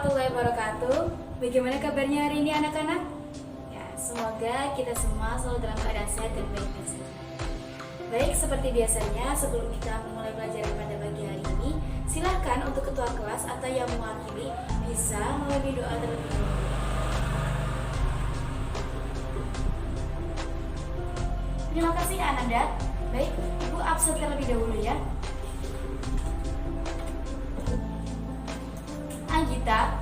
warahmatullahi wabarakatuh. Bagaimana kabarnya hari ini anak-anak? Ya, semoga kita semua selalu dalam keadaan sehat dan baik-baik saja. Baik, seperti biasanya sebelum kita memulai pelajaran pada pagi hari ini, silahkan untuk ketua kelas atau yang mewakili bisa melalui doa terlebih dahulu. Terima kasih Ananda. Baik, Ibu absen terlebih dahulu ya. Anggita,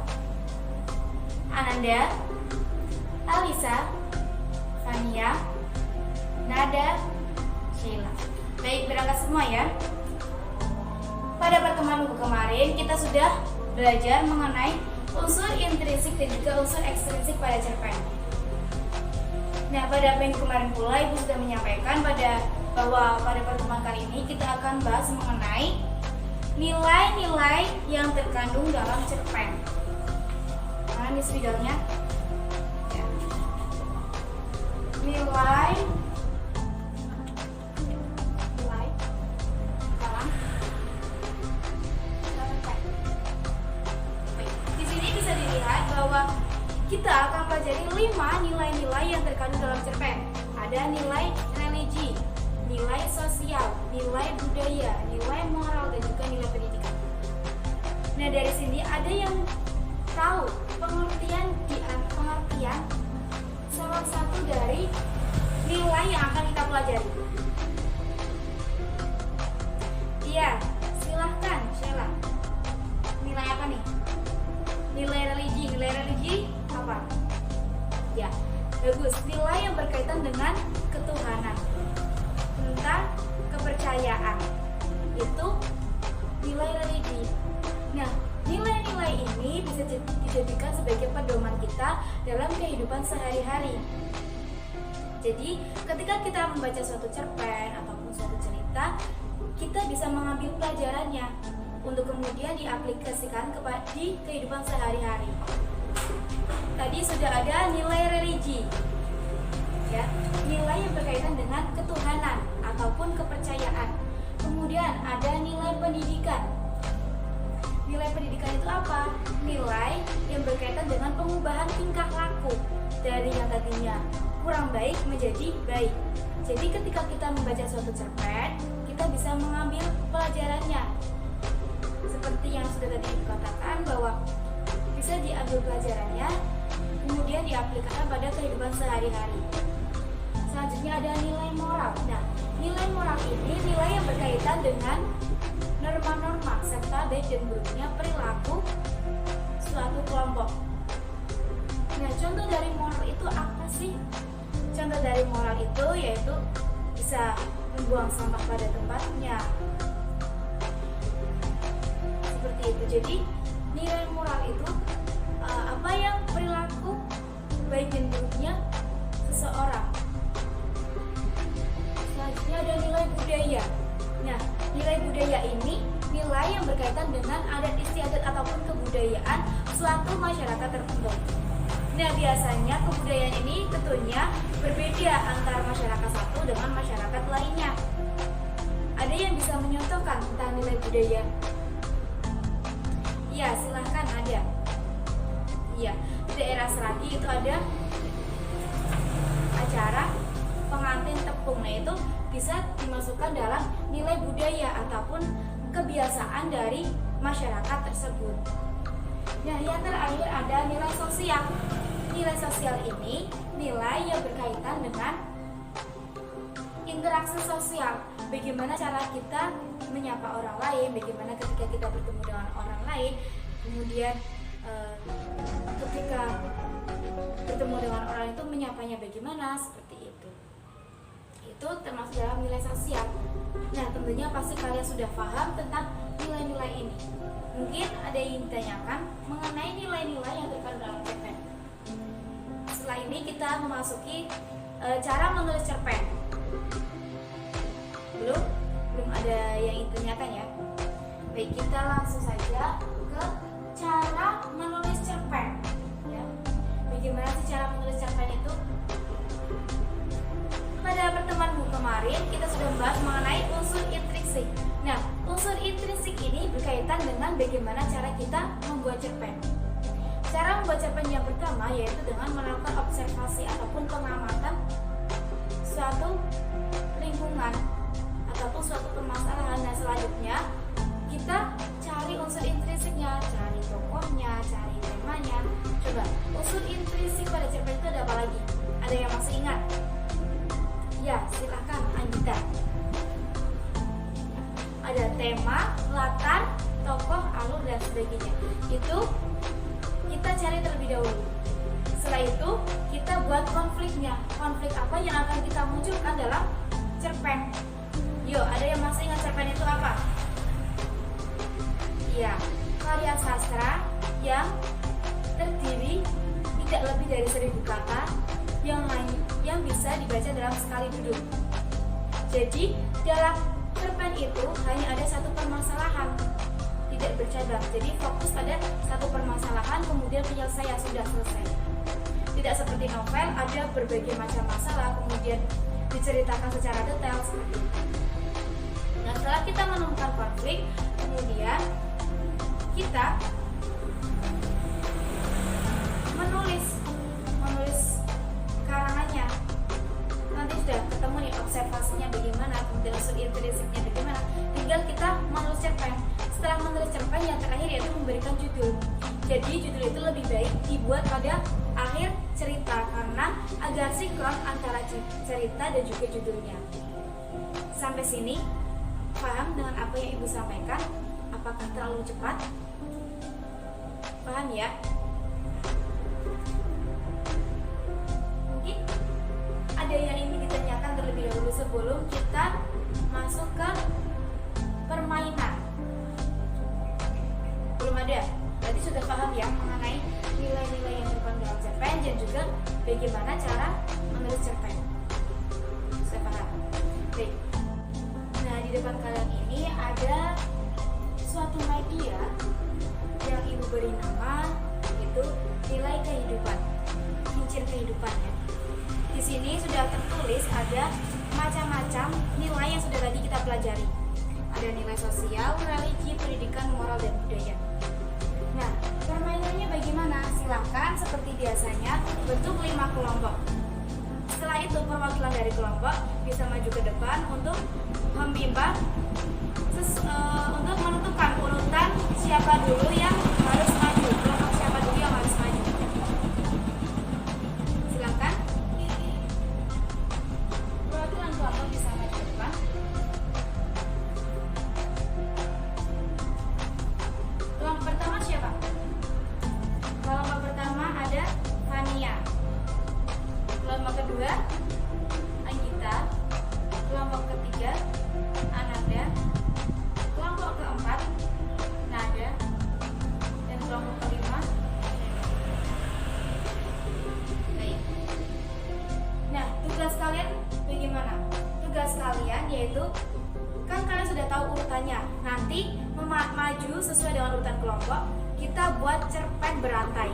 Ananda, Alisa, Fania, Nada, Sheila. Baik, berangkat semua ya. Pada pertemuan minggu kemarin kita sudah belajar mengenai unsur intrinsik dan juga unsur ekstrinsik pada cerpen. Nah, pada minggu kemarin pula Ibu sudah menyampaikan bahwa pada pertemuan kali ini kita akan bahas mengenai nilai-nilai yang terkandung dalam cerpen. Mana nih spidolnya? Ya. Nilai dalam cerpen. Di sini bisa dilihat bahwa kita akan pelajari 5 nilai-nilai yang terkandung dalam cerpen. Ada nilai religi, nilai sosial, nilai budaya, nilai moral, dan juga nilai pendidikan. Nah, dari sini ada yang tahu pengertian salah satu dari nilai yang akan kita pelajari. Iya, silahkan Sheila. Nilai apa nih? Nilai religi. Nilai religi apa? Ya, bagus. Nilai yang berkaitan dengan ketuhanan, tentang kepercayaan, itu nilai religi. Nah, nilai-nilai ini bisa dijadikan sebagai pedoman kita dalam kehidupan sehari-hari. Jadi, ketika kita membaca suatu cerpen ataupun suatu cerita, kita bisa mengambil pelajarannya untuk kemudian diaplikasikan di kehidupan sehari-hari. Tadi sudah ada nilai religi. Ya, nilai yang berkaitan dengan ketuhanan ataupun kepercayaan. Kemudian ada nilai pendidikan. Nilai pendidikan itu apa? Nilai yang berkaitan dengan pengubahan tingkah laku dari yang tadinya kurang baik menjadi baik. Jadi ketika kita membaca suatu cerpen, kita bisa mengambil pelajarannya. Seperti yang sudah tadi dikatakan bahwa bisa diambil pelajarannya, kemudian diaplikasikan pada kehidupan sehari-hari. Selanjutnya ada nilai moral. Nah, nilai moral ini nilai yang berkaitan dengan norma-norma serta baik dan buruknya perilaku suatu kelompok. Nah, contoh dari moral itu apa sih? Contoh dari moral itu yaitu bisa membuang sampah pada tempatnya. Seperti itu. Jadi, nilai moral itu apa yang perilaku baik dan buruknya seseorang. Selanjutnya ada nilai budaya. Nah, nilai budaya ini nilai yang berkaitan dengan adat istiadat ataupun kebudayaan suatu masyarakat tertentu. Nah, biasanya kebudayaan ini tentunya berbeda antara masyarakat satu dengan masyarakat lainnya. Ada yang bisa menyontohkan tentang nilai budaya? Ya, silahkan ada. Ya, di daerah Seragi itu ada acara pengantin tepung. Nah, itu bisa dimasukkan dalam nilai budaya ataupun kebiasaan dari masyarakat tersebut. Nah, yang terakhir ada nilai sosial. Nilai sosial ini nilai yang berkaitan dengan interaksi sosial. Bagaimana cara kita menyapa orang lain, bagaimana ketika kita bertemu dengan orang lain, kemudian ketika bertemu dengan orang itu menyapanya bagaimana, seperti itu. Itu termasuk dalam nilai sosial. Nah, tentunya pasti kalian sudah paham tentang nilai-nilai ini. Mungkin ada yang ditanyakan mengenai nilai-nilai yang terkandung dalam cerpen. Setelah ini kita memasuki cara menulis cerpen. Belum ada yang ditanyakan ya. Baik, kita langsung saja ke cara menulis cerpen. Ya. Bagaimana sih cara menulis cerpen itu? Pada pertemuan kemarin kita sudah membahas mengenai unsur intrinsik. Nah, unsur intrinsik ini berkaitan dengan bagaimana cara kita membuat cerpen. cara membuat cerpen yang pertama yaitu dengan melakukan observasi ataupun pengamatan suatu lingkungan ataupun suatu permasalahan. Nah, selanjutnya kita cari unsur intrinsiknya, cari tokohnya, cari temanya. Coba, unsur intrinsik pada cerpen itu ada apa lagi? Ada yang masih ingat? Ya, silahkan Anggita. Ada tema, latar, tokoh, alur, dan sebagainya. Itu kita cari terlebih dahulu. Setelah itu kita buat konfliknya. Konflik apa yang akan kita munculkan dalam cerpen? Yuk, ada yang masih ingat cerpen itu apa? Iya, karya sastra yang terdiri tidak lebih dari 1000 kata yang bisa dibaca dalam sekali duduk. Jadi dalam cerpen itu hanya ada satu permasalahan, tidak bercabang. Jadi fokus pada satu permasalahan, kemudian penyelesaian sudah selesai. Tidak seperti novel, ada berbagai macam masalah, kemudian diceritakan secara detail seperti itu. Nah, setelah kita menemukan konflik, kemudian kita menulis karangannya. Nanti sudah ketemu nih observasinya bagaimana, kemudian unsur intrinsiknya bagaimana. Tinggal kita menulis cerpen. Setelah menulis cerpen, yang terakhir yaitu memberikan judul. Jadi judul itu lebih baik dibuat pada akhir cerita karena agar sinkron antara cerita dan juga judulnya. Sampai sini paham dengan apa yang Ibu sampaikan? Apakah terlalu cepat? Paham ya? Mungkin ada yang ingin ditanyakan terlebih dahulu sebelum kita masuk ke permainan. Belum ada? Berarti sudah paham ya mengenai nilai-nilai yang terkandung dalam cerpen dan juga bagaimana cara menulis cerpen. Sudah paham? Baik. Nah, di depan kalian ini ada suatu media yang Ibu beri nama yaitu nilai kehidupan, kincir kehidupan ya. Di sini sudah tertulis ada macam-macam nilai yang sudah tadi kita pelajari. Ada nilai sosial, religi, pendidikan, moral, dan budaya. Nah, permainannya bagaimana? Silakan seperti biasanya bentuk 5 kelompok. Setelah itu perwakilan dari kelompok bisa maju ke depan untuk membimbang untuk menentukan urutan siapa dulu yang harus maju, kelompok siapa dulu yang harus maju. Silakan. Perwakilan kelompok bisa maju ke depan. Kelompok pertama siapa? Kelompok pertama ada Fania. Kelompok kedua Anggita. Kelompok ketiga Ananda. Kelompok keempat Nada. Dan kelompok kelima Baik. Nah, tugas kalian bagaimana? Tugas kalian yaitu kan kalian sudah tahu urutannya. Nanti maju sesuai dengan urutan kelompok. Kita buat cerpen berantai.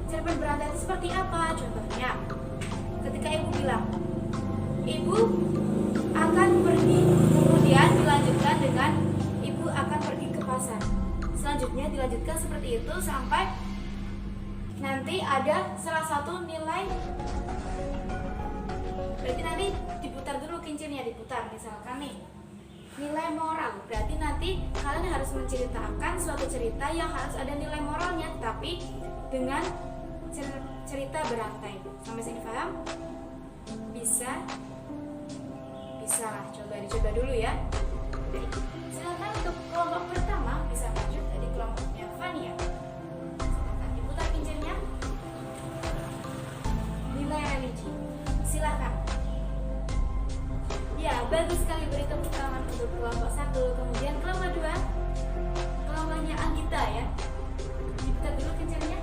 Cerpen berantai itu seperti apa? Contohnya, ketika Ibu bilang, Ibu akan pergi, kemudian dilanjutkan dengan Ibu akan pergi ke pasar. Selanjutnya dilanjutkan seperti itu sampai nanti ada salah satu nilai. Berarti nanti diputar dulu kincirnya, diputar. Misalkan nih, nilai moral. Berarti nanti kalian harus menceritakan suatu cerita yang harus ada nilai moralnya, tapi dengan cerita berantai. Sampai sini paham? Bisa lah, dicoba dulu ya. Baik. Silakan untuk kelompok pertama bisa maju dari kelompoknya Fania. Silakan diputar kincirnya. Nilai religi. Silakan. Ya, bagus sekali, beri tepuk tangan untuk kelompok 1. Kemudian kelompok 2, kelompoknya Anggita ya. Diputar dulu kincirnya.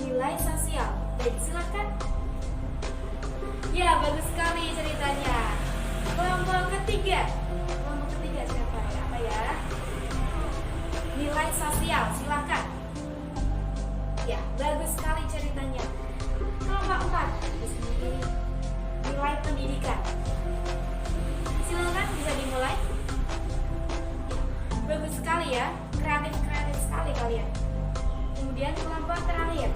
Nilai sosial. Baik, silakan. Ya, bagus sekali ceritanya. Kelompok ketiga siapa ya? Apa ya? Nilai sosial, silakan. Ya, bagus sekali ceritanya. Kelompok 4 nilai pendidikan. Silakan bisa dimulai. Ya, bagus sekali ya, kreatif sekali kalian. Kemudian terakhir,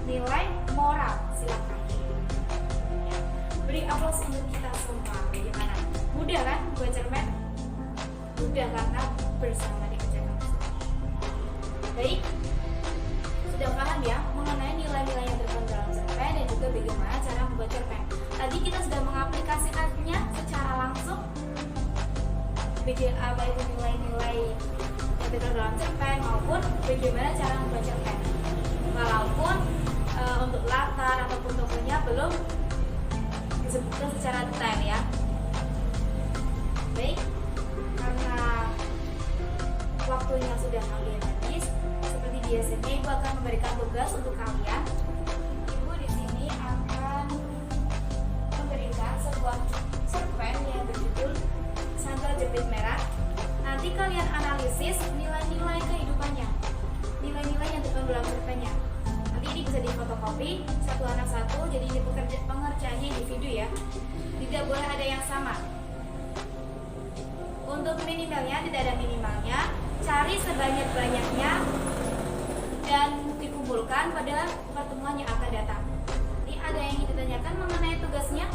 nilai moral. Silakan. Ya. Beri aplaus untuk kita semua. Bagaimana? Mudah kan buat cerpen? Mudah karena bersama dikerjakan. Baik, sudah paham ya mengenai nilai-nilai yang terkandung dalam cerpen dan juga bagaimana cara membuat cerpen. Tadi kita sudah mengaplikasikannya secara langsung. Apa itu nilai-nilai yang terkandung dalam cerpen maupun bagaimana cara membuat cerpen. Walaupun untuk latar ataupun tokohnya belum disebutkan secara detail ya. Baik, karena waktunya sudah hampir habis, seperti biasanya Ibu akan memberikan tugas untuk kalian. Ibu di sini akan memberikan sebuah cerpen yang berjudul Sandal Jepit Merah. Nanti kalian analisis nilai-nilai kehidupannya, nilai-nilai yang terkandung dalam cerpennya. Nanti ini bisa difotokopi satu anak satu, jadi ini pengerjaannya individu ya. Tidak boleh ada yang sama. Untuk minimalnya tidak ada minimalnya, cari sebanyak-banyaknya dan dikumpulkan pada pertemuan yang akan datang. Ini ada yang ingin ditanyakan mengenai tugasnya?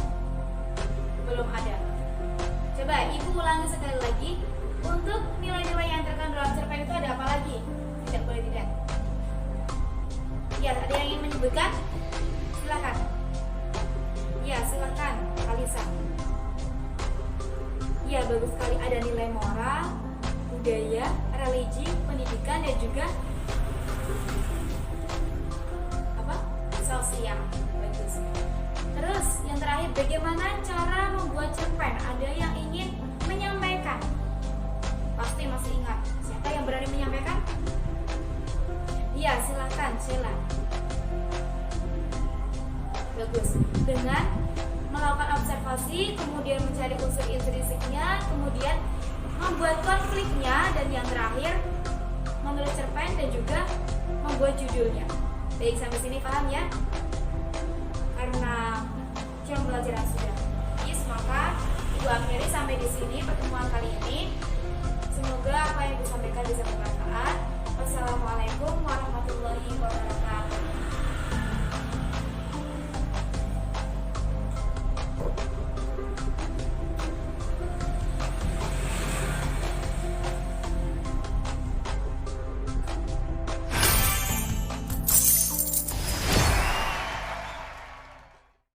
Belum ada. Coba Ibu ulangi sekali lagi. Untuk nilai-nilai yang terkandung dalam cerpen itu ada apa lagi? Tidak boleh tidak. Ya, ada yang ingin menyebutkan? Silakan. Ya, silakan, Alisa. Ya, bagus sekali. Ada nilai moral, budaya, religi, pendidikan, dan juga apa? Sosial. Bagus. Terus yang terakhir, bagaimana cara membuat cerpen? Ada yang ingin menyampaikan? Pasti masih ingat. Siapa yang berani menyampaikan? Ya, silakan, Sheila. Bagus. Dengan melakukan observasi, kemudian mencari unsur intrinsiknya, kemudian membuat konfliknya, dan yang terakhir menulis cerpen dan juga membuat judulnya. Baik, sampai sini paham ya? Karena jam pelajaran sudah habis, maka Ibu akhiri sampai di sini pertemuan kali ini. Semoga apa yang disampaikan bisa bermanfaat. Wassalamualaikum.